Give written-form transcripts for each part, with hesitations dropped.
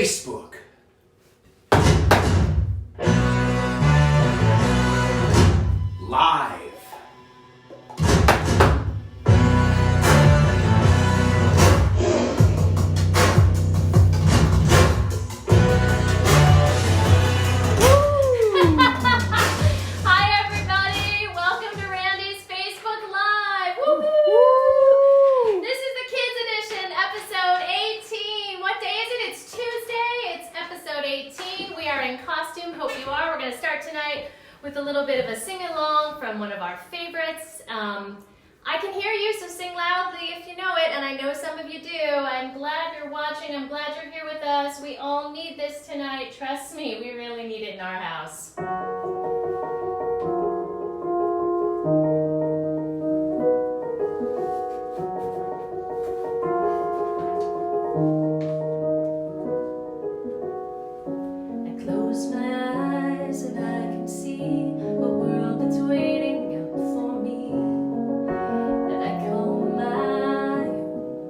Facebook. Live. Hi everybody, welcome to Randi's Facebook Live. Woo-hoo! This is the Kids Edition, episode 18. What day is it? It's Tuesday. It's episode 18. We are in costume. Hope you are. We're going to start tonight with a little bit of a sing-along from one of our favorites. I can hear you, so sing loudly if you know it, and I know some of you do. I'm glad you're watching. I'm glad you're here with us. We all need this tonight. Trust me, we really need it in our house. I close my eyes and I can see a world that's waiting out for me, that I call my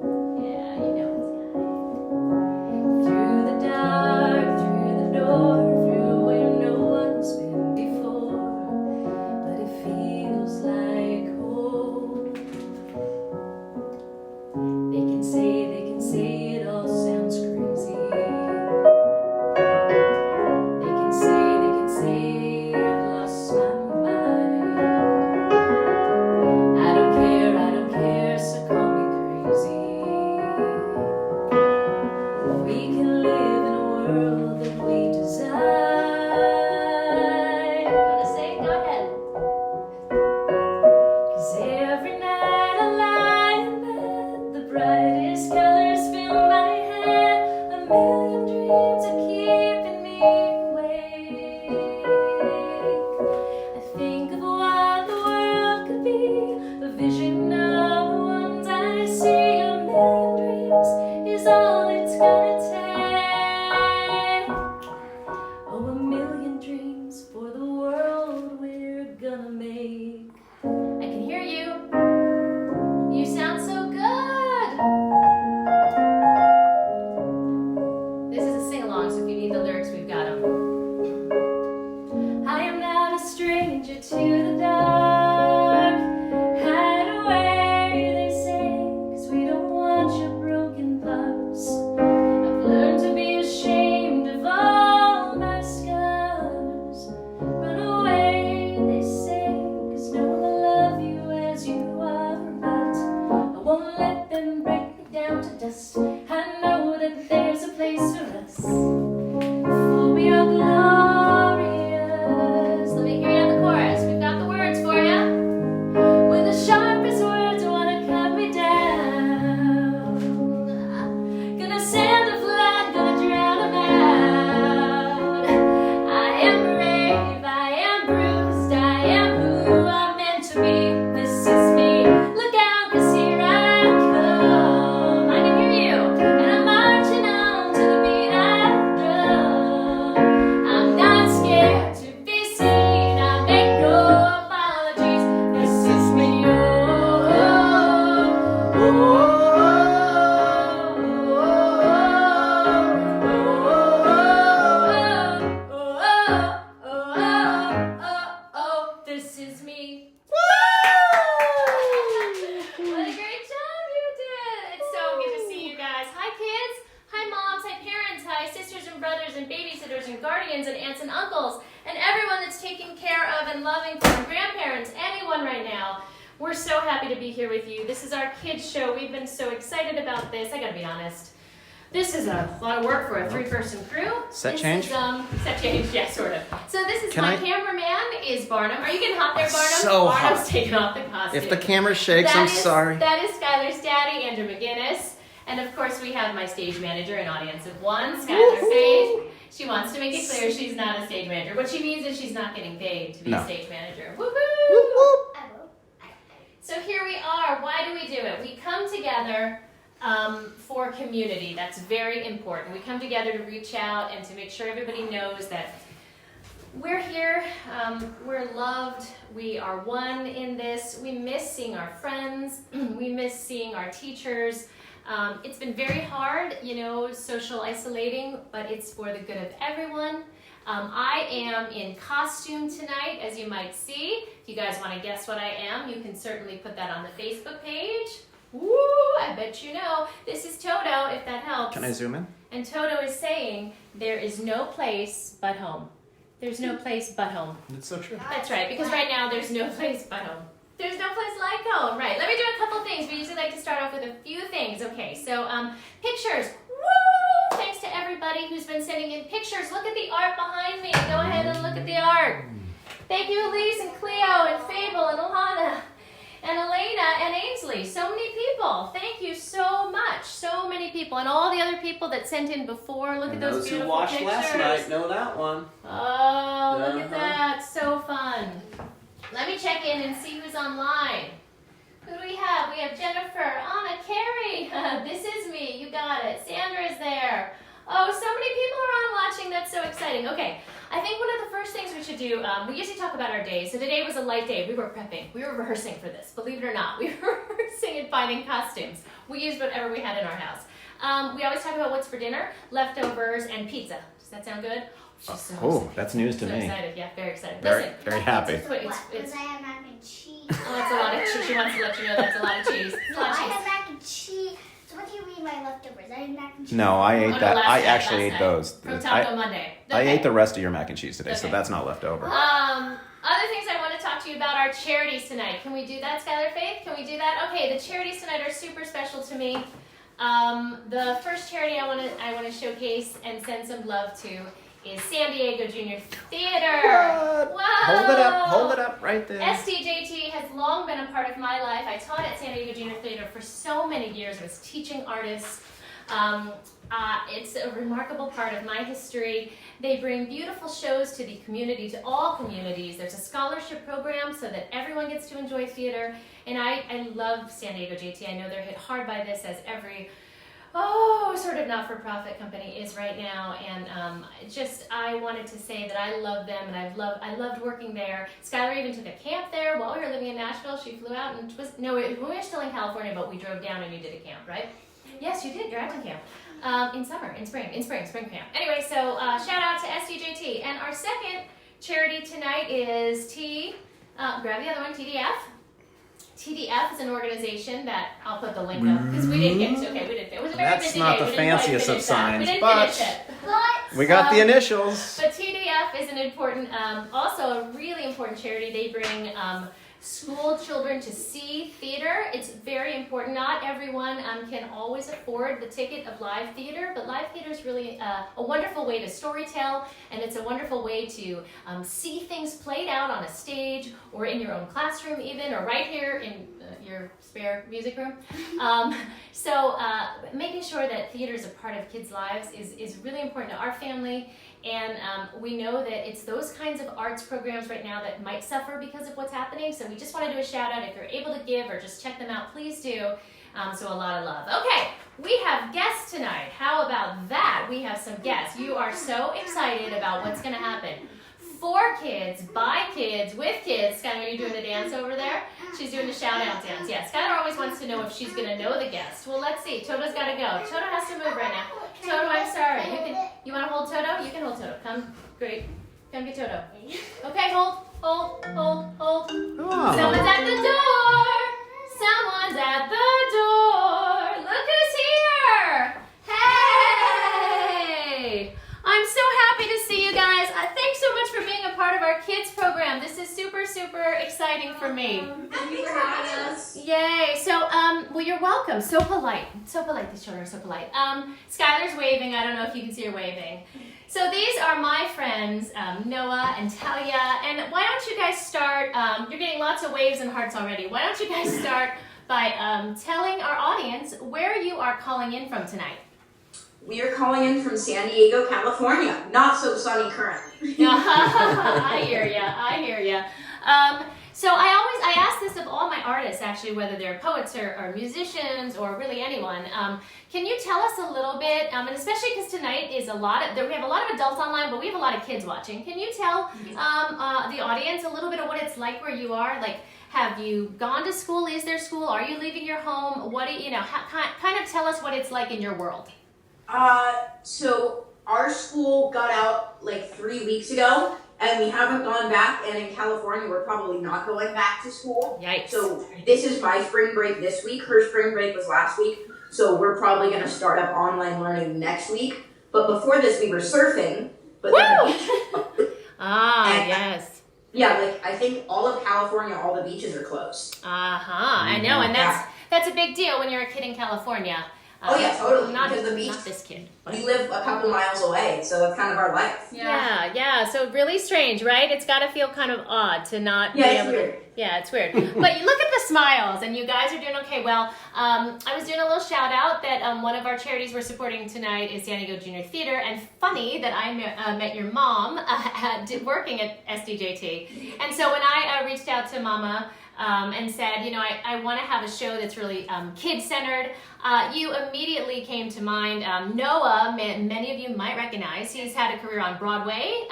own. Yeah, you know it's kind. Through the dark, through the door, through where no one's been before, but it feels like home. They can say it all sounds crazy. They can say I've lost my mind. I don't care, so call me crazy. We can live in a world that we design. You wanna say it? Go ahead. 'Cause every night I lie in bed, the brightest colors fill my head. A million dreams are keeping me awake. I think of what the world could be, a vision of the ones I see. A million dreams is all it's gonna take. Oh, a million dreams for the world we're gonna make. I can hear you. You sound so good. This is a sing-along, so if you need the lyrics, we've got them. I am not a stranger to the dark. Hide away, they say, 'cause we don't want your broken parts. I've learned to be ashamed of all my scars. Run away, they say, 'cause no one will love you as you are. But I won't let them break me down to dust. I know that there's a place for us, for we are glorious. Let me hear you on the chorus. We've got the words for you. With the sharpest words, wanna cut me down. Gonna send a flood, gonna drown 'em out. I am brave, I am bruised, I am who I'm meant to be. This is me. Look out, 'cause here I come. I can hear you. And I'm marching on to the beat I drum. I'm not scared to be seen. I make no apologies. This is me. Oh, oh, oh, oh, this is me. What a great job you did. It's so good to see you guys. Hi kids, hi moms, hi parents, hi sisters and brothers and babysitters and guardians and aunts and uncles and everyone that's taking care of and loving for our grandparents, anyone right now. We're so happy to be here with you. This is our kids show. We've been so excited about this. I gotta be honest. This is a lot of work for a three-person crew. Set This change? Is, set change, yeah, sort of. So this is Can my I- cameraman is Barnum. Are you getting hot there, Barnum? So Barnum's hot. taking off the costume. If the camera shakes, I'm sorry. That is Skylar's daddy, Andrew McGinnis. And of course we have my stage manager, an audience of one, Skylar Faith. She wants to make it clear she's not a stage manager. What she means is she's not getting paid to be No. a stage manager. Woo-hoo! Whoop, whoop. So here we are. Why do we do it? We come together for community. That's very important. We come together to reach out and to make sure everybody knows that we're here, we're loved, we are one in this. We miss seeing our friends, we miss seeing our teachers, It's been very hard, social isolating, but it's for the good of everyone. I am in costume tonight, as you might see. If you guys want to guess what I am, you can certainly put that on the Facebook page. Woo! I bet you know. This is Toto, if that helps. Can I zoom in? And Toto is saying, there is no place but home. There's no place but home. That's so true. That's right, because right now there's no place but home. There's no place like home. Right, let me do a couple things. We usually like to start off with a few things. Okay, so pictures. Woo! Thanks to everybody who's been sending in pictures. Look at the art behind me. Go ahead and look at the art. Thank you, Elise and Cleo and Fable and Alana and Elena and Ainsley. So many people. Thank you so much. So many people. And all the other people that sent in before. Look at those beautiful watched pictures. last night know that one. Oh, look at that. So fun. Let me check in and see who's online. Who do we have? We have Jennifer, Anna, Carrie. This is me. You got it. Sandra's there. Oh, so many people are on watching. That's so exciting. Okay, I think one of the first things we should do, we usually talk about our days. So today was a light day. We were prepping. We were rehearsing for this. Believe it or not, we were rehearsing and finding costumes. We used whatever we had in our house. We always talk about what's for dinner, leftovers, and pizza. Does that sound good? That's news to so me. excited. Yeah, very excited. Very, Listen, very happy. It's, I have mac and cheese. oh, that's a lot of cheese. She wants to let you know that's a lot of cheese. It's a No, lot of I cheese. have mac and cheese. So what do you mean by leftovers? I have mac and cheese. No, I ate Oh, no, that. last I night, actually last ate night. those. From Taco Monday. I Okay. ate the rest of your mac and cheese today, so Okay. that's not left over. Other things I want to talk to you about are charities tonight. Can we do that, Skylar Faith? Can we do that? Okay, the charities tonight are super special to me. The first charity I want to showcase and send some love to is San Diego Junior Theater. What? Wow. Hold it up right there. SDJT has long been a part of my life. I taught at San Diego Junior Theater for so many years. I was teaching artists. It's a remarkable part of my history. They bring beautiful shows to the community, to all communities. There's a scholarship program so that everyone gets to enjoy theater. And I love San Diego JT. I know they're hit hard by this, as every sort of not-for-profit company is right now, and I wanted to say that I love them, and I loved working there. Skylar even took a camp there while we were living in Nashville. She flew out and we were still in California, but we drove down and you did a camp, right? Yes, you did. You're acting camp. In spring camp. Anyway, so shout out to SDJT. And our second charity tonight is grab the other one, TDF. TDF is an organization that I'll put the link up because we didn't get to. Okay, we didn't. It was a very That's busy not day. the We didn't quite fanciest of finish that. signs, We didn't but finish it. we got the initials. But TDF is an important, also a really important charity. They bring school children to see theater. It's very important. Not everyone can always afford the ticket of live theater, but live theater is really a wonderful way to storytell, and it's a wonderful way to see things played out on a stage or in your own classroom even, or right here in your spare music room. So making sure that theater is a part of kids' lives is really important to our family. And we know that it's those kinds of arts programs right now that might suffer because of what's happening. So we just want to do a shout out. If you're able to give or just check them out, please do. So a lot of love. Okay, we have guests tonight. How about that? We have some guests. You are so excited about what's going to happen. For kids, by kids, with kids. Skylar, are you doing the dance over there? She's doing the shout out dance. Yeah, Skylar always wants to know if she's going to know the guest. Well, let's see. Toto's got to go. Toto has to move right now. Toto, I'm sorry. You want to hold Toto? You can hold Toto. Come, great. Come get Toto. Okay, hold. Oh. Someone's at the door. Someone's at the door. Look who's here. Hey. I'm so happy to see you guys. Thanks so much for being a part of our kids program. This is super, super exciting for me. Thank you for having us. Yay. So, well, you're welcome. So polite. So polite. These children are so polite. Skylar's waving. I don't know if you can see her waving. So these are my friends, Noah and Talia. And why don't you guys start, you're getting lots of waves and hearts already. Why don't you guys start by telling our audience where you are calling in from tonight? We are calling in from San Diego, California. Not so sunny currently. I hear ya. So I ask this of all my artists, actually, whether they're poets or musicians or really anyone. Can you tell us a little bit, and especially because tonight is we have a lot of adults online, but we have a lot of kids watching. Can you tell the audience a little bit of what it's like where you are? Like, have you gone to school? Is there school? Are you leaving your home? What do you know? Kind of tell us what it's like in your world. So our school got out like 3 weeks ago, and we haven't gone back. And in California, we're probably not going back to school. Yikes! So this is my spring break this week. Her spring break was last week. So we're probably going to start up online learning next week. But before this, we were surfing. But yes. Yeah, like I think all of California, all the beaches are closed. I know, and that's a big deal when you're a kid in California. Oh yeah, totally. Not because the beach. Not this kid. We live a couple miles away, so it's kind of our life. Yeah. So really strange, right? It's got to feel kind of odd to not be able weird. to. Yeah, it's weird. But you look at the smiles, and you guys are doing okay. Well, I was doing a little shout out that one of our charities we're supporting tonight is San Diego Junior Theater, and funny that I met your mom working at SDJT, and so when I reached out to Mama. And said, you know, I want to have a show that's really kid-centered. You immediately came to mind. Noah, many of you might recognize. He's had a career on Broadway.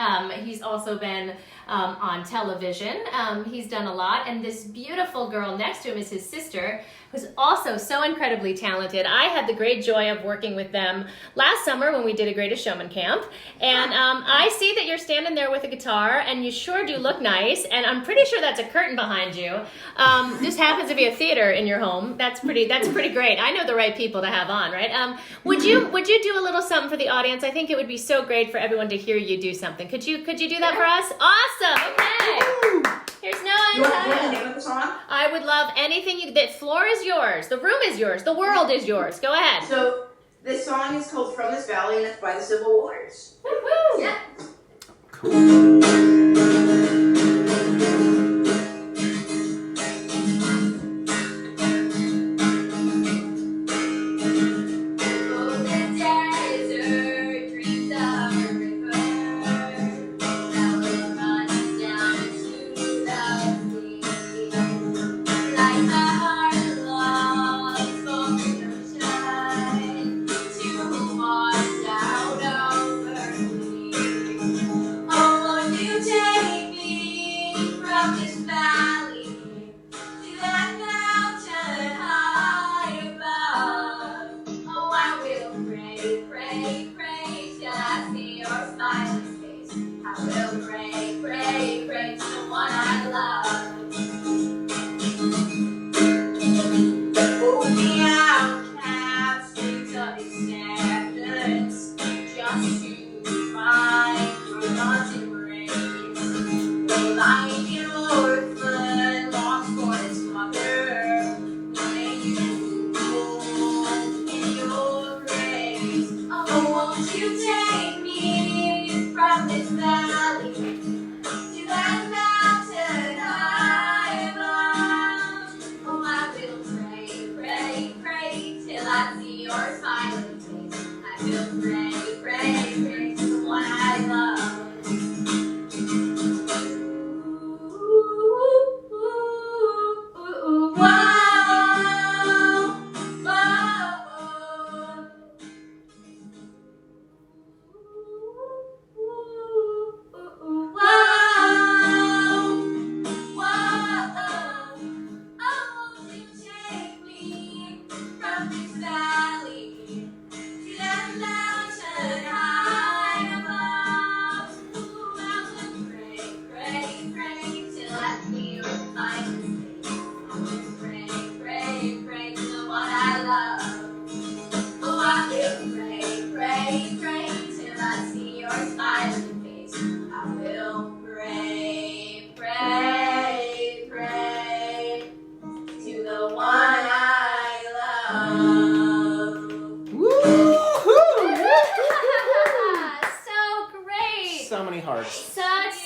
He's also been on television. He's done a lot. And this beautiful girl next to him is his sister, who's also so incredibly talented. I had the great joy of working with them last summer when we did a Greatest Showman camp. And I see that you're standing there with a guitar, and you sure do look nice. And I'm pretty sure that's a curtain behind you. This happens to be a theater in your home. That's pretty great. I know the right people to have on, right? Would you do a little something for the audience? I think it would be so great for everyone to hear you do something. Could you do that for us? Awesome. Okay. Here's Noah. You want the name of the song? I would love anything. The floor is yours. The room is yours. The world is yours. Go ahead. So this song is called From This Valley, and it's by the Civil Wars. Woo-hoo. Yeah.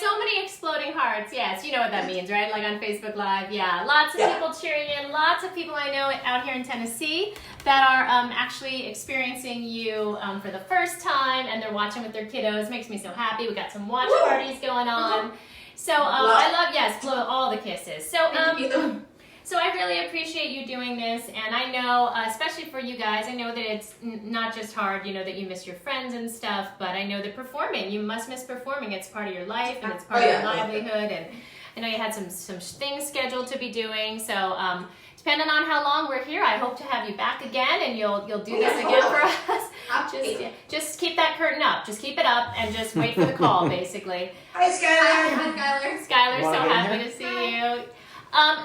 So many exploding hearts. Yes, you know what that means, right? Like on Facebook Live. Yeah, lots of people cheering in. Lots of people I know out here in Tennessee that are actually experiencing you for the first time, and they're watching with their kiddos. Makes me so happy. We got some watch parties going on. So I love, blow all the kisses. So Thank you. So I really appreciate you doing this, and I know, especially for you guys, I know that it's not just hard, that you miss your friends and stuff, but I know that performing, you must miss performing. It's part of your life, and it's part of your livelihood, and I know you had some things scheduled to be doing, so depending on how long we're here, I hope to have you back again, and you'll do this again for us. Just keep that curtain up. Just keep it up, and just wait for the call, basically. Hi, Skylar. Hi, Skylar. Skylar, so happy to see you.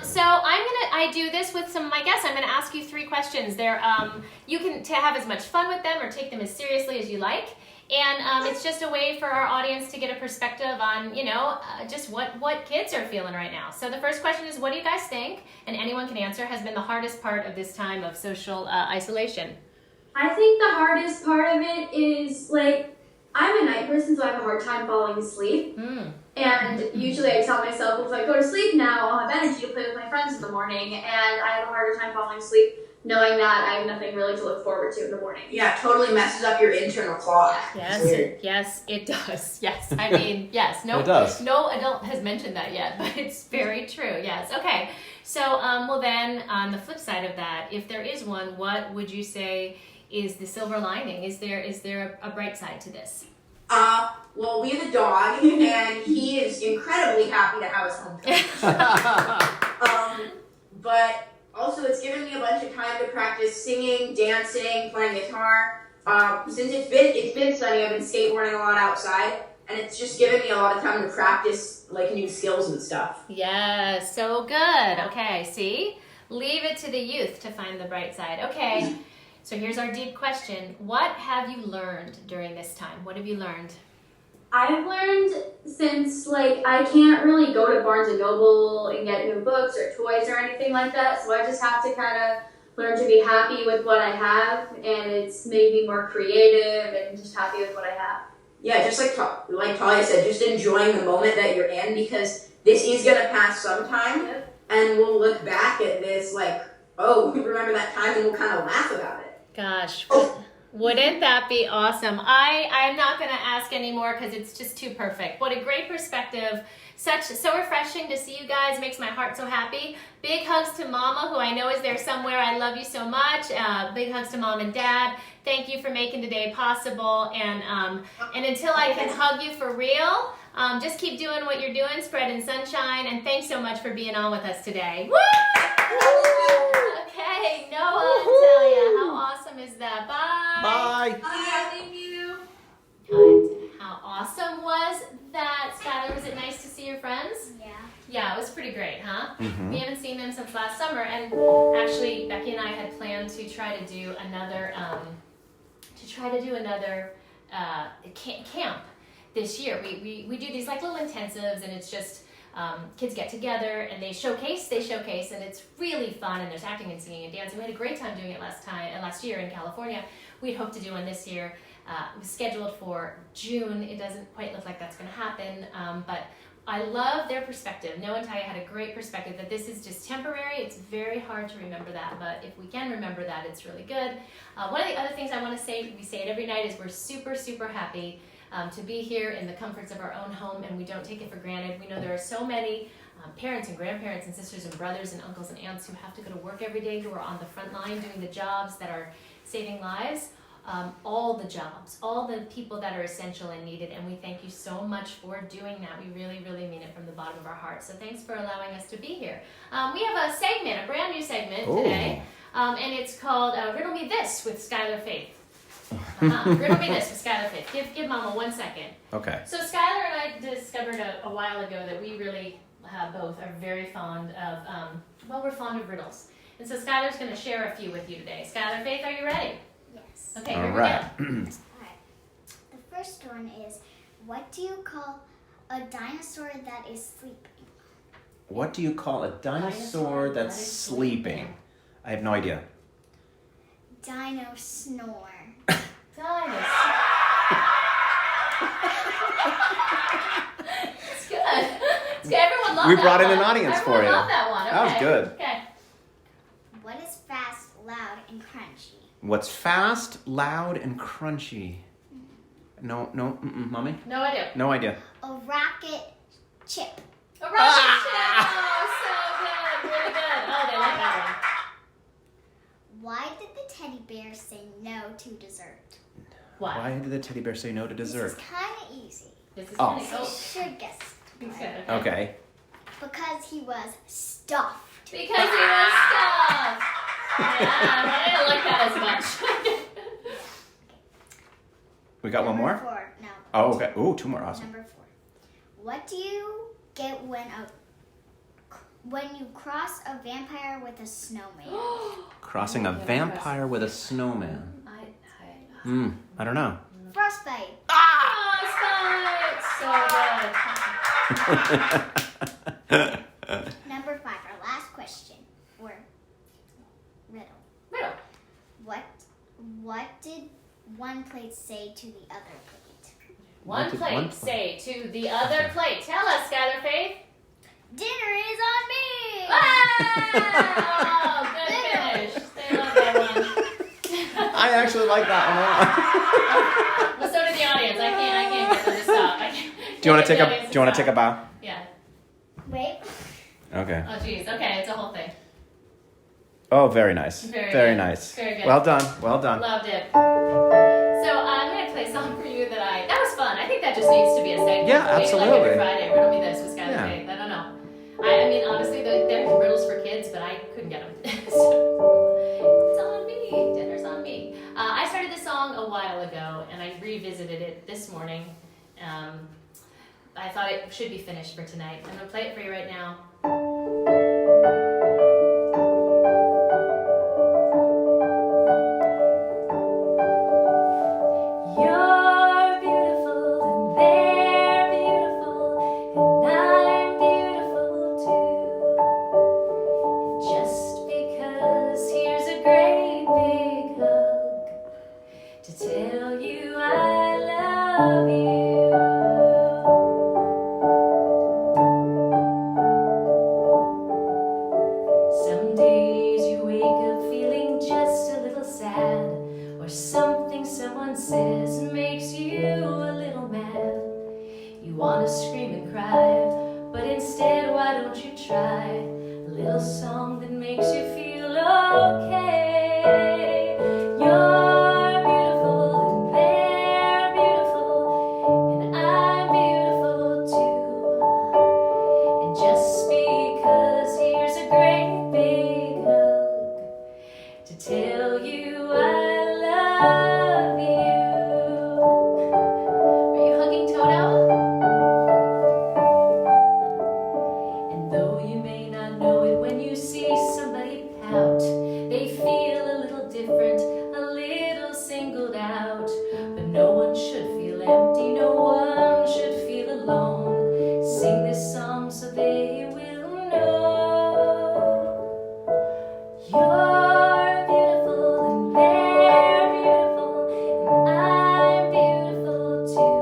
So I do this with some of my guests. I'm gonna ask you 3 questions. You can have as much fun with them or take them as seriously as you like. And it's just a way for our audience to get a perspective on, just what kids are feeling right now. So the first question is, what do you guys think? And anyone can answer, has been the hardest part of this time of social isolation? I think the hardest part of it is, I'm a night person, so I have a hard time falling asleep. And usually I tell myself, if I go to sleep now, I'll have energy to play with my friends in the morning. And I have a harder time falling asleep knowing that I have nothing really to look forward to in the morning. Yeah, totally messes up your internal clock. Yes, it does. Yes, I mean, yes. No, it does. No adult has mentioned that yet, but it's very true. Yes. Okay. So, well then, on the flip side of that, if there is one, what would you say is the silver lining? Is there a bright side to this? Well, we have a dog, and he is incredibly happy to have us home. But also, it's given me a bunch of time to practice singing, dancing, playing guitar. Since it's been sunny, I've been skateboarding a lot outside, and it's just given me a lot of time to practice new skills and stuff. Yes, so good. Okay, see? Leave it to the youth to find the bright side. Okay, so here's our deep question. What have you learned during this time? What have you learned? I've learned since, I can't really go to Barnes & Noble and get new books or toys or anything like that, so I just have to kind of learn to be happy with what I have, and it's made me more creative and just happy with what I have. Yeah, just like Talia said, just enjoying the moment that you're in, because this is going to pass sometime, and we'll look back at this oh, remember that time, and we'll kind of laugh about it. Gosh, wouldn't that be awesome? I'm not going to ask anymore because it's just too perfect. What a great perspective. So refreshing to see you guys. Makes my heart so happy. Big hugs to Mama, who I know is there somewhere. I love you so much. Big hugs to Mom and Dad. Thank you for making today possible. And until I can hug you for real, just keep doing what you're doing, spreading sunshine. And thanks so much for being on with us today. Woo! Okay, Noah and Talia, how awesome is that? Bye. Bye. Bye. Thank you. How awesome was that? Skylar, was it nice to see your friends? Yeah. Yeah, it was pretty great, huh? Mm-hmm. We haven't seen them since last summer, and actually Becky and I had planned to try to do another camp this year. We do these little intensives, and it's just kids get together and they showcase, and it's really fun, and there's acting and singing and dancing. We had a great time doing it last year in California. We'd hoped to do one this year. It was scheduled for June. It doesn't quite look like that's going to happen, but I love their perspective. Noah and Talia had a great perspective that this is just temporary. It's very hard to remember that, but if we can remember that, it's really good. One of the other things I want to say, we say it every night, is we're super, super happy to be here in the comforts of our own home, and we don't take it for granted. We know there are so many parents and grandparents and sisters and brothers and uncles and aunts who have to go to work every day, who are on the front line doing the jobs that are saving lives. All the jobs, all the people that are essential and needed, and we thank you so much for doing that. We really, really mean it from the bottom of our hearts. So thanks for allowing us to be here. We have a segment, a brand new segment today, and it's called Riddle Me This with Skylar Faith. Riddle Me This with Skylar Faith. Give Mama 1 second. Okay. So Skylar and I discovered a while ago that we really both are very fond of, we're fond of riddles. And so Skylar's going to share a few with you today. Skylar Faith, are you ready? Yes. Okay, All here right. we go. Alright. The first one is, what do you call a dinosaur that is sleeping? What do you call a dinosaur that's sleeping? I have no idea. Dino snore. Dinosaur. It's good. It's good. Everyone loved We that brought in one. an audience Everyone for you. loved that one. Okay. That was good. Okay. What is fast, loud, and crunchy? What's fast, loud, and crunchy? No, Mommy? No idea. No idea. A rocket chip. A rocket ship. Oh, so good. Really good. Oh, they like that one. Why did the teddy bear say no to dessert? Why did the teddy bear say no to dessert? This is kind of easy. This is Oh. funny. You Oh, should guess. okay. Okay. Because he was stuffed. Because he was stuffed. Yeah, I didn't like that as much. We got one Number more? 4. No. Oh, okay. Ooh, 2 more. Awesome. Number 4. What do you get when you cross a vampire with a snowman? Crossing a vampire with a snowman. I don't know. Frostbite. Frostbite. So good. Number 5. Our last question. Or riddle. Riddle. What did one plate say to the other plate? One did plate one say to the other plate. Tell us, Skylar Faith. Dinner is on me. Wow! Good finish. They love that one. I actually like that one a lot. Well, so did the audience. I can't get them to stop. Do you want to take a bow? Yeah. Wait. Okay. Oh, geez. Okay, it's a whole thing. Oh, very nice. Very Very good. nice. Very good. Well done. Well done. Loved it. So I'm gonna play a song for you that was fun. I think that just needs to be a segment. Yeah, Maybe absolutely. like every Friday, riddle me this with Skylar Yeah. Faith. I don't know. I mean, honestly, they're riddles for kids, but I couldn't get them. So, it's on me. Dinner's on me. I started this song a while ago, and I revisited it this morning. I thought it should be finished for tonight. I'm gonna play it for you right now. You're beautiful and they're beautiful and I'm beautiful too. And just because here's a great big hug to tell you I love you. Some days you wake up feeling just a little sad, or something someone says makes you a little mad. You want to scream and cry, but instead why don't you try a little song that makes you feel okay. You're beautiful and they're beautiful and I'm beautiful too. And just because here's a great big hug to tell you I love you. Are you hugging Toto? And though you may not know it, when you see somebody pout, they feel a little different, a little singled out. But no one should feel empty, no one should feel alone. Sing this song so they will know. You're beautiful and they're beautiful and I'm beautiful too.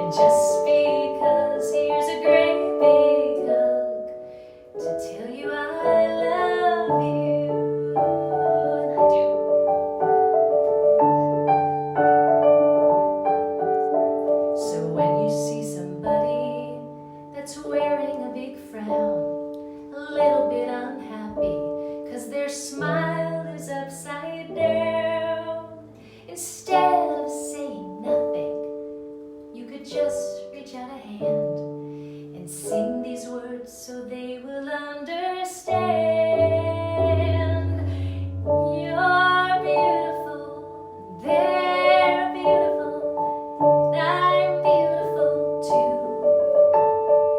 And just because here's a great big hug to tell you I love you. And I do. So when you see somebody that's wearing a big frown, a little bit unhappy, 'cause their smile is upside down, instead of saying nothing, you could just reach out a hand and sing these words so they will understand. You're beautiful, they're beautiful, and I'm beautiful too.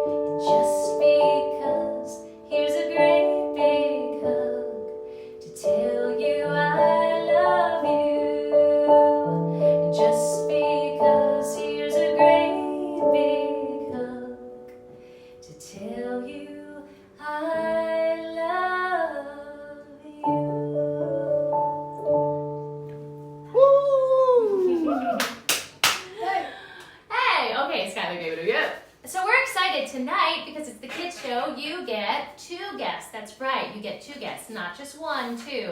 And just because here's a great big hug to tell you I love you. And just because here's a great big hug to tell you I love you. Hey, okay, Skylar gave it a go. So we're excited tonight because it's the kids show. You get 2 guests. That's right, you get 2 guests, not just 1, 2.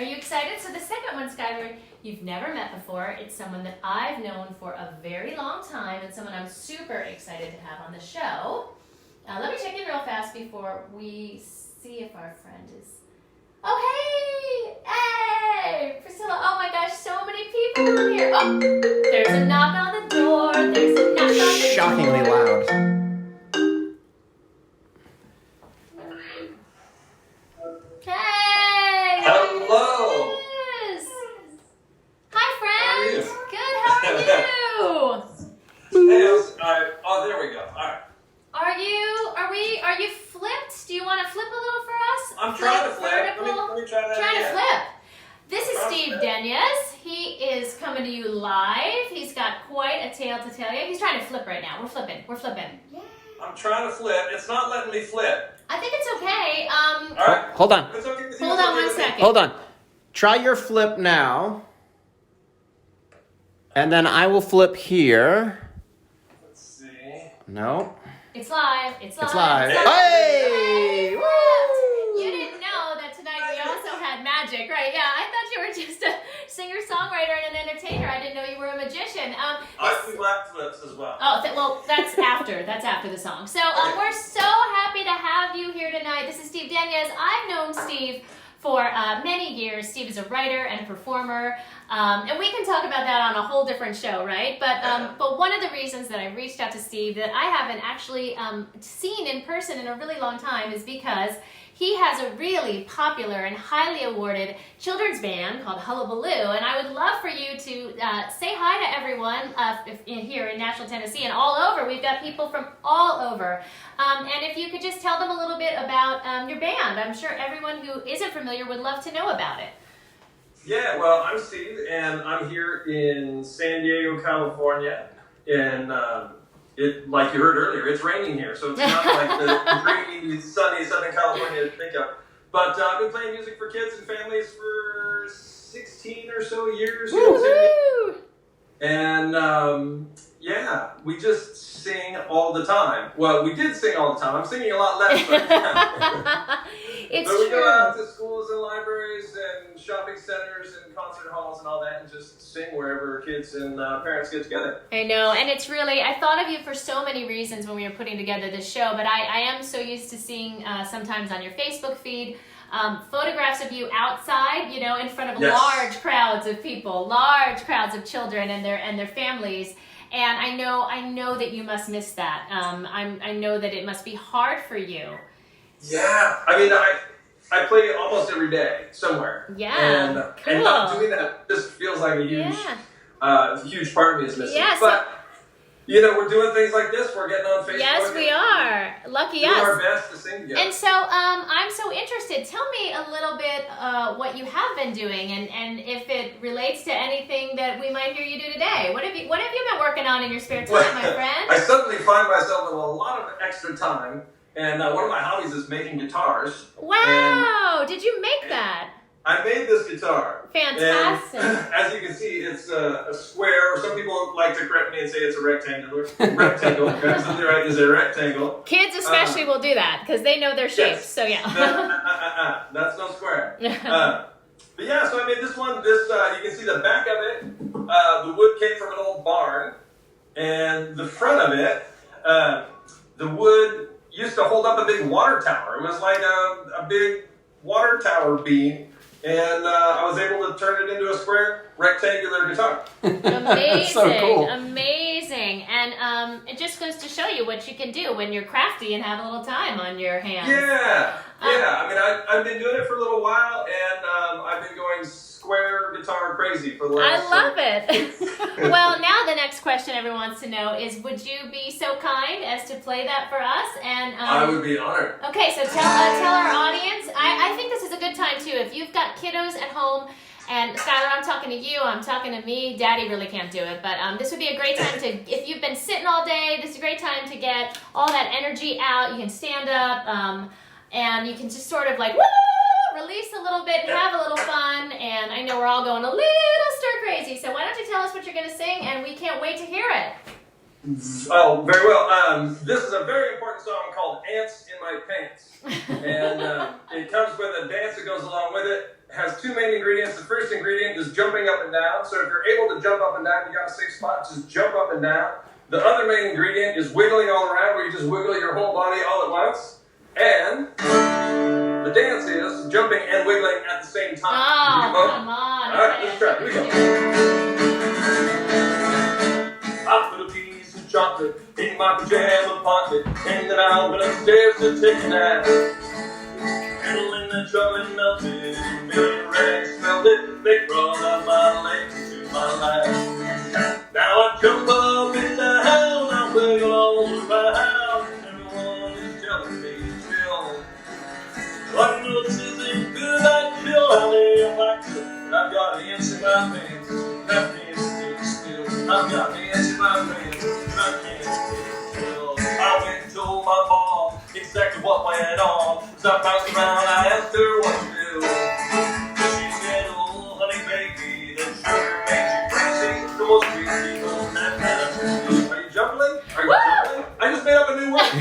Are you excited? So the second one, Skylar, you've never met before. It's someone that I've known for a very long time and someone I'm super excited to have on the show. Let me check in real fast before we see if our friend is... Oh, hey! Hey! Priscilla, oh my gosh, so many people on here. Oh, there's a knock on the door. There's a knock on the door. Shockingly loud. Hey! Hello. Yes. Hi, friend. How are you? Good. How are you? Hey, oh, there we go. All right. Are you flipped? Do you want to flip a little for us? I'm trying to flip. Vertical. Let me try that Trying to again. flip. This is Trying to Steve flip. Denyes. He is coming to you live. He's got quite a tale to tell you. He's trying to flip right now. We're flipping. I'm trying to flip. It's not letting me flip. I think it's okay. All right. Hold on. It's okay. Hold on one second. Hold on. Try your flip now. And then I will flip here. Let's see. No. It's live. It's live. It's live. Hey! Hey! Woo! You didn't know that tonight we also had magic, right? Yeah, I thought you were just a singer-songwriter and an entertainer. I didn't know you were a magician. I do black flips as well. Oh, well, that's after. That's after the song. So we're so happy to have you here tonight. This is Steve Denyes. I've known Steve for many years. Steve is a writer and a performer, and we can talk about that on a whole different show, right? But one of the reasons that I reached out to Steve that I haven't actually seen in person in a really long time is because he has a really popular and highly awarded children's band called Hullabaloo, and I would love for you to say hi to everyone here in Nashville, Tennessee, and all over. We've got people from all over. And if you could just tell them a little bit about your band. I'm sure everyone who isn't familiar would love to know about it. Yeah, well, I'm Steve, and I'm here in San Diego, California, and like you heard earlier, it's raining here, so it's not like the rainy, sunny Southern California to think of. But I've been playing music for kids and families for 16 or so years. Woo-hoo! And yeah, we just sing all the time. Well, we did sing all the time. I'm singing a lot less right now. It's but we true. go out to schools and libraries and shopping centers and concert halls and all that and just sing wherever kids and parents get together. I know, and it's really, I thought of you for so many reasons when we were putting together this show, but I am so used to seeing sometimes on your Facebook feed photographs of you outside, you know, in front of Yes. large crowds of people, large crowds of children and their families. And I know that you must miss that. I know that it must be hard for you. Yeah, I mean, I play almost every day somewhere. Yeah, and not doing that just feels like a huge part of me is missing. Yeah, but you know, we're doing things like this. We're getting on Facebook. Yes, we are. Lucky doing us. our best to sing together. And so I'm so interested. Tell me a little bit what you have been doing and if it relates to anything that we might hear you do today. What have you been working on in your spare time, my friend? I suddenly find myself with a lot of extra time, and one of my hobbies is making guitars. Wow! Did you make that? I made this guitar. Fantastic. And as you can see, it's a square, or some people like to correct me and say it's a rectangle. Absolutely right, it's a rectangle. Kids especially will do that because they know their shapes. Yes. So yeah. That's no square. But yeah, so I made this one. You can see the back of it. The wood came from an old barn, and the front of it, the wood used to hold up a big water tower. It was like a big water tower beam. And I was able to turn it into a square rectangular guitar. Amazing, So cool. amazing. And it just goes to show you what you can do when you're crafty and have a little time on your hands. Yeah. I mean, I've been doing it for a little while, and I've been going square guitar crazy for the last... I love it. Well, now the next question everyone wants to know is, would you be so kind as to play that for us? And I would be honored. Okay, so tell our audience. I think this is a good time too. If you've got kiddos at home, and Skylar, I'm talking to you, I'm talking to me. Daddy really can't do it, but this would be a great time to, if you've been sitting all day, this is a great time to get all that energy out. You can stand up, and you can just sort of like, woo, release a little bit, have a little fun, and I know we're all going a little stir crazy, so why don't you tell us what you're going to sing, and we can't wait to hear it. Oh, very well. This is a very important song called Ants in My Pants. And it comes with a dance that goes along with it. has two main ingredients. The first ingredient is jumping up and down. So if you're able to jump up and down, you got a safe spot, just jump up and down. The other main ingredient is wiggling all around, where you just wiggle your whole body all at once. And the dance is jumping and wiggling at the same time. Oh, come on. All right, let's try it. Here we go. I put a piece of chocolate in my pajama pocket, and then I went upstairs to take a nap. And when the chocolate melted, a million rags smelled it. They crawled out my legs into my lap. Now I jump up and down, I wiggle all around. Everyone is telling me chill. I know this isn't good, I'd chill out if I could. I've got ants in my pants, and I can't stay still. I've got ants in my pants, and I can't stay still. I went and told my mom exactly what went on. As I bounced around, I asked her what to do. She said, oh, honey, baby, that sugar makes you crazy. The most crazy people have had. Are you jumping? Are you jumping? I just made up a new word.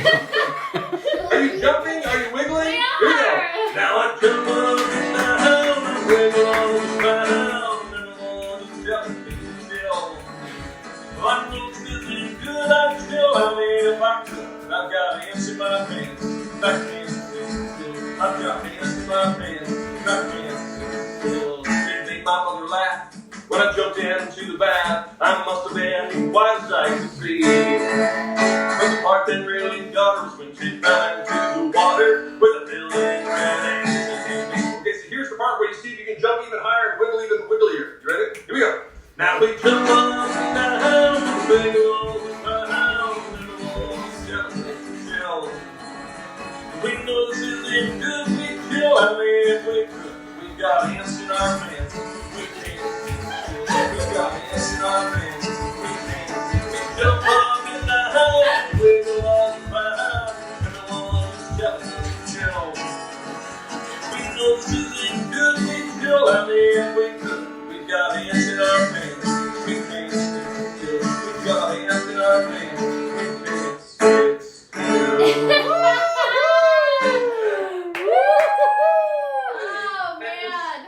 Are you jumping? Are you wiggling? We Here we go. are. Now I jump up and down, I wiggle all around, and the one is telling me still. I know this isn't good, I'd chill out if I could. I've got ants in my pants, and I can't stay still. I've got ants in my pants, and I can't stay still. It made my mother laugh when I jumped into the bath. I must have been quite a sight to see. But the part that really got her was when she fell into the water with a million red ants. Okay, so here's the part where you see if you can jump even higher and wiggle even wigglier. You ready? Here we go. Now we jump up and down, wiggle all around, and the walls telling me to chill. We know this isn't good, we chill. I mean, if we could, we got ants in our pants. We can't sit still. We got ants in our pants. We can't sit. We jump up and down, wiggle all around, and the walls telling me to chill. We know this isn't good, we chill. I mean, if we could, we got ants in our pants. We can't sit still. We got ants in our pants. We can't sit still. Oh, man.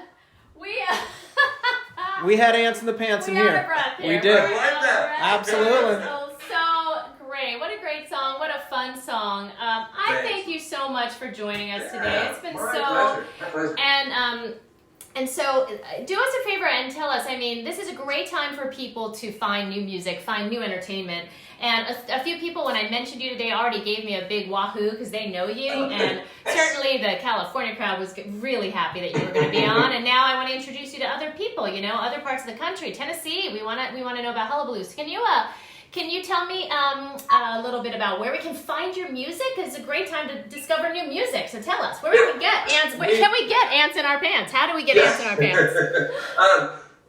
We had ants in the pants in We out here. of breath here. We did. I like that. Absolutely. So great. What a great song. What a fun song. I Thanks. thank you so much for joining us today. It's been My so... pleasure. My pleasure. And so do us a favor and tell us, I mean, this is a great time for people to find new music, find new entertainment. And a few people, when I mentioned you today, already gave me a big wahoo because they know you. And certainly the California crowd was really happy that you were going to be on. And now I want to introduce you to other people, you know, other parts of the country. Tennessee, we want to know about Hullabaloos. Can you tell me a little bit about where we can find your music? It's a great time to discover new music. So tell us, where we can get ants? Where can we get ants in our pants? How do we get ants in our pants?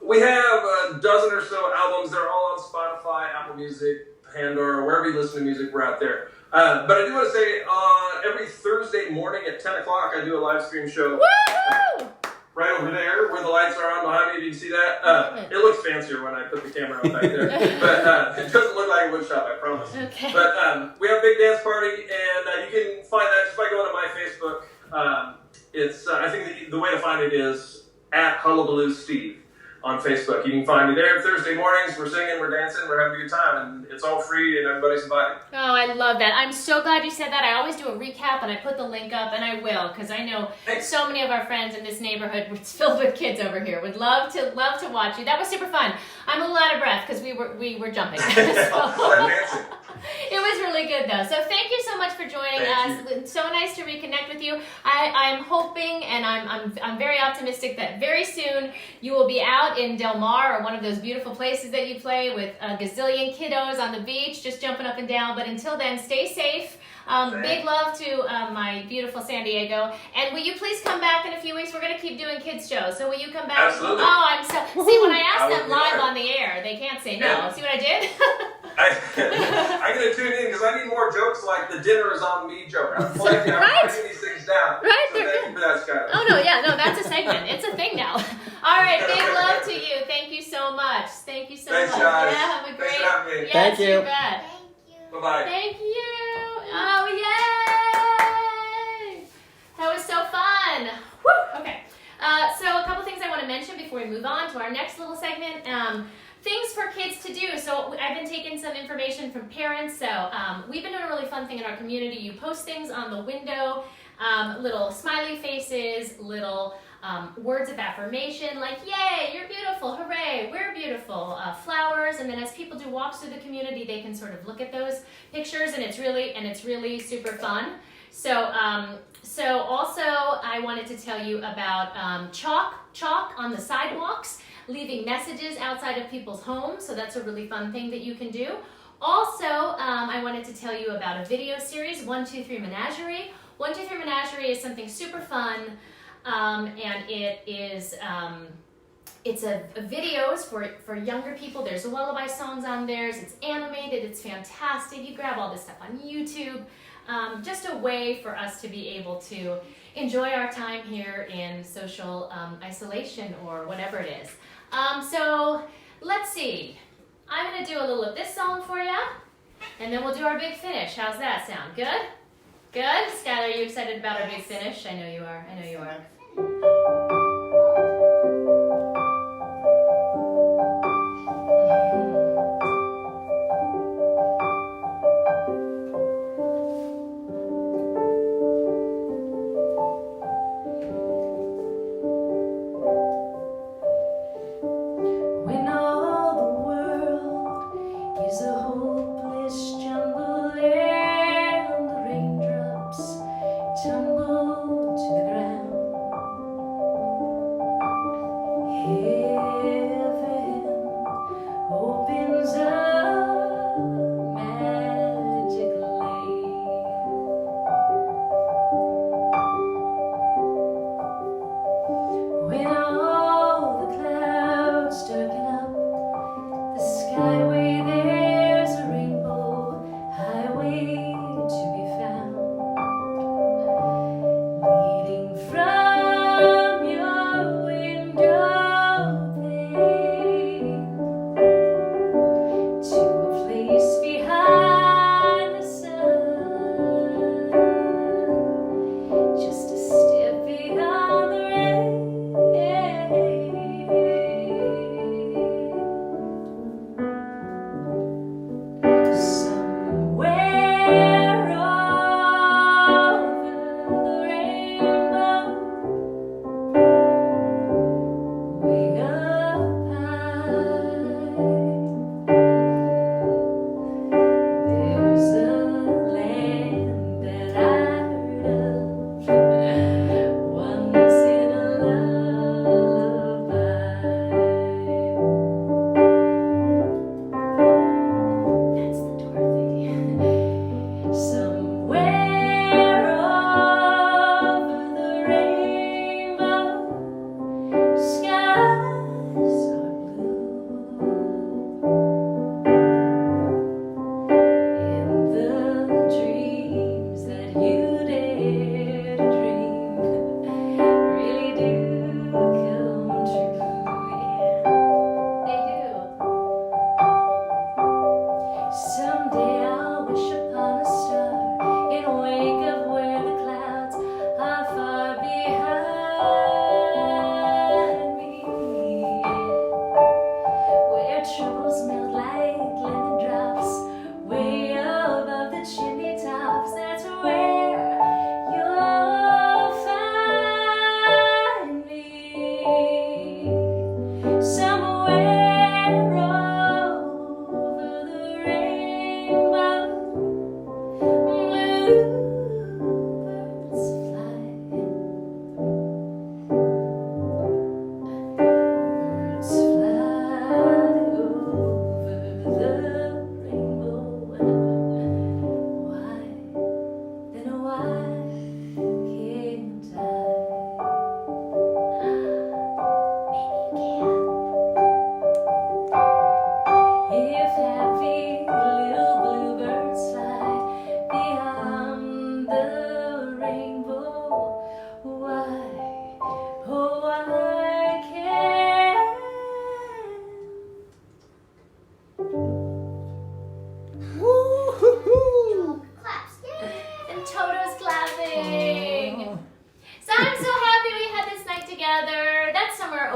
We have a dozen or so albums. They're all on Spotify, Apple Music, Pandora, wherever you listen to music, we're out there. But I do want to say, every Thursday morning at 10 o'clock, I do a live stream show. Woohoo! Right over there, where the lights are on behind me. If you can see that, it looks fancier when I put the camera up back there. But it doesn't look like a wood shop, I promise. Okay. But we have a big dance party, and you can find that just by going to my Facebook. It's I think the way to find it is at Hullabaloo Steve on Facebook. You can find me there Thursday mornings. We're singing, we're dancing, we're having a good time, and it's all free, and everybody's invited. Oh, I love that. I'm so glad you said that. I always do a recap, and I put the link up, and I will, because I know so many of our friends in this neighborhood, it's filled with kids over here, would love to watch you. That was super fun. I'm a little out of breath because we were jumping. Dancing. It was really good though. So thank you so much for joining us. It's so nice to reconnect with you. I'm hoping and I'm very optimistic that very soon you will be out in Del Mar or one of those beautiful places that you play with a gazillion kiddos on the beach just jumping up and down. But until then, stay safe. Big love to my beautiful San Diego. And will you please come back in a few weeks? We're going to keep doing kids shows. So will you come back? Absolutely. Oh, I'm so... See, when I ask I them will be live there. on the air, they can't say no. Yeah. See what I did? I gotta tune in because I need more jokes like the dinner is on me joke. I'm writing these things down. Right, So thank you for that, Scott. Oh, no, yeah, no, that's a segment. It's a thing now. All right, big love to you. Thank you so much. Thank you so Thanks, much. guys. Yeah, have a Thanks great... for having me. Yes, Thank you. bet. Thank you. Bye-bye. Thank you. Oh, yay. That was so fun. Woo. Okay. So a couple before we move on to our next little segment. Things for kids to do. So I've been taking some information from parents. So we've been doing a really fun thing in our community. You post things on the window, little smiley faces, little words of affirmation like, yay, you're beautiful, hooray, we're beautiful, flowers. And then as people do walks through the community, they can sort of look at those pictures, and it's really super fun. So also I wanted to tell you about chalk on the sidewalks, leaving messages outside of people's homes. So that's a really fun thing that you can do. Also, I wanted to tell you about a video series, 1, 2, 3 Menagerie. 1, 2, 3 Menagerie is something super fun, and it is it's a videos for younger people. There's lullaby songs on there. It's animated. It's fantastic. You grab all this stuff on YouTube. Just a way for us to be able to enjoy our time here in social isolation or whatever it is. So let's see. I'm going to do a little of this song for you, and then we'll do our big finish. How's that sound? Good? Good? Skylar, are you excited about our big finish? I know you are. I know you are.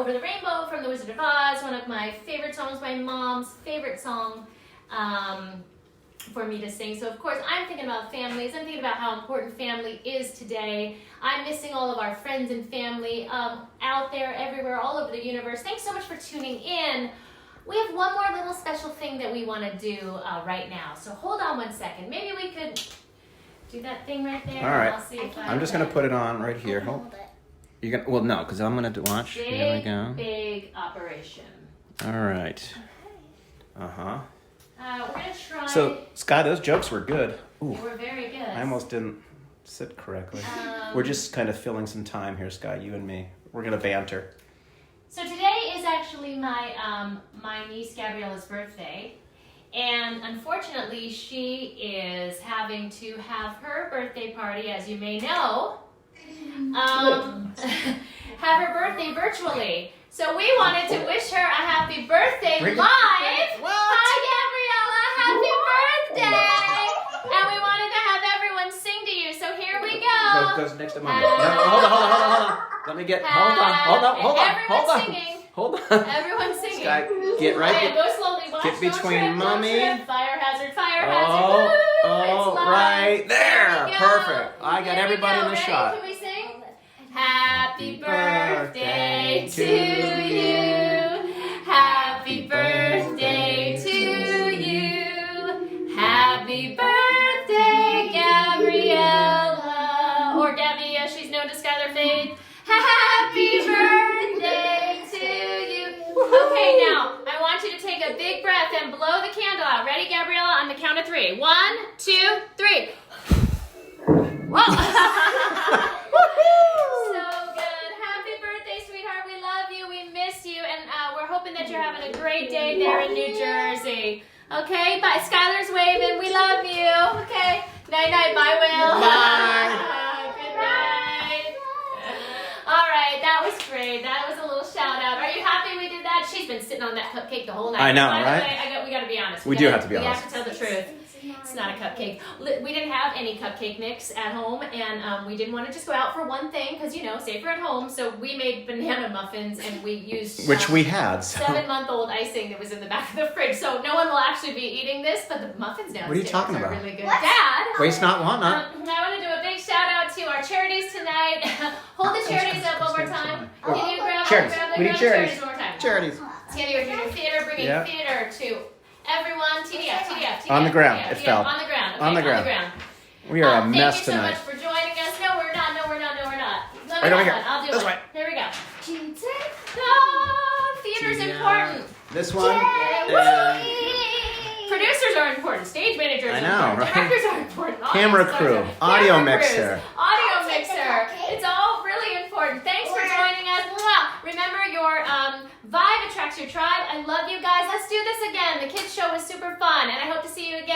Over the Rainbow from The Wizard of Oz, one of my favorite songs, my mom's favorite song for me to sing. So of course I'm thinking about families. I'm thinking about how important family is today. I'm missing all of our friends and family out there, everywhere, all over the universe. Thanks so much for tuning in. We have one more little special thing that we want to do right now. So hold on one second. Maybe we could do that thing right there. All right. I'll see if I'm just gonna put it on right here. Hold it. You're gonna, well, no, because I'm gonna watch. Here we go. Big operation. All right. We're gonna try. So, Sky, those jokes were good. Ooh, They were very good. I almost didn't sit correctly. We're just kind of filling some time here, Sky, you and me. We're gonna banter. So today is actually my my niece Gabriella's birthday, and unfortunately she is having to have her birthday party, as you may know, have her birthday virtually. So we wanted to wish her a happy birthday live. Hi Gabriella, happy birthday! And we wanted to have everyone sing to you. So here we go. Goes next to Mommy. No, hold on. Let me get. Hold on. Singing. Hold on. Everyone's singing. Sky, get right. Okay, go slowly. Watch, Get don't between trip, don't Mommy. trip. Fire hazard, fire hazard. Woo, Oh, it's live. right there. we go. Perfect. I got Here we everybody go. in the Ready? shot. Can we sing? Happy birthday to you. Happy birthday to you. Happy birthday, Gabriella. Or Gabby, as she's known to Skylar Faith. Happy birthday to you. Okay, now, I want you to take a big breath and blow the candle out. Ready, Gabriella? On the count of 3. 1, 2, 3. Whoa. So good. Happy birthday, sweetheart. We love you. We miss you. And we're hoping that you're having a great day there in New Jersey. Okay? Bye. Skylar's waving. We love you. Okay? Night-night. Bye, Will. Bye. Good night. All right. That was great. That was a little shout-out. Are you happy we did that? She's been sitting on that cupcake the whole night. I know, By the right? way, we got to be honest. We do have to be honest. We have to tell the truth. It's not a cupcake. We didn't have any cupcake mix at home, and we didn't want to just go out for one thing because, you know, safer at home. So we made banana muffins, and we used Which we had. So. 7-month-old icing that was in the back of the fridge. So no one will actually be eating this, but the muffins downstairs What are you talking are about? really good. What? Dad, Waste not, want not. I want to do a big shout out to our charities tonight. Hold the charities up one more time. Can you grab Charities. grab We need the charities. one more time? Charities. Teddy, we're doing theater, bringing Yeah. theater to everyone. TDF. On the ground. TDF, It fell. On the ground. Okay, On the ground. We are a mess tonight. Thank you so much for joining us. No, we're not. Let Right me over have here. one. I'll do This it. way. Here we go. Tutor. Oh, theater's important. This one. Producers are important. Stage managers I are know, important. right? Directors are important. Camera audience crew. are- Audio camera crews, mixer. Audio I'll take the mixer. cupcake. It's all really important. Thanks for joining us. Mwah. Remember, your vibe attracts your tribe. I love you guys. Let's do this again. The kids show was super fun, and I hope to see you again.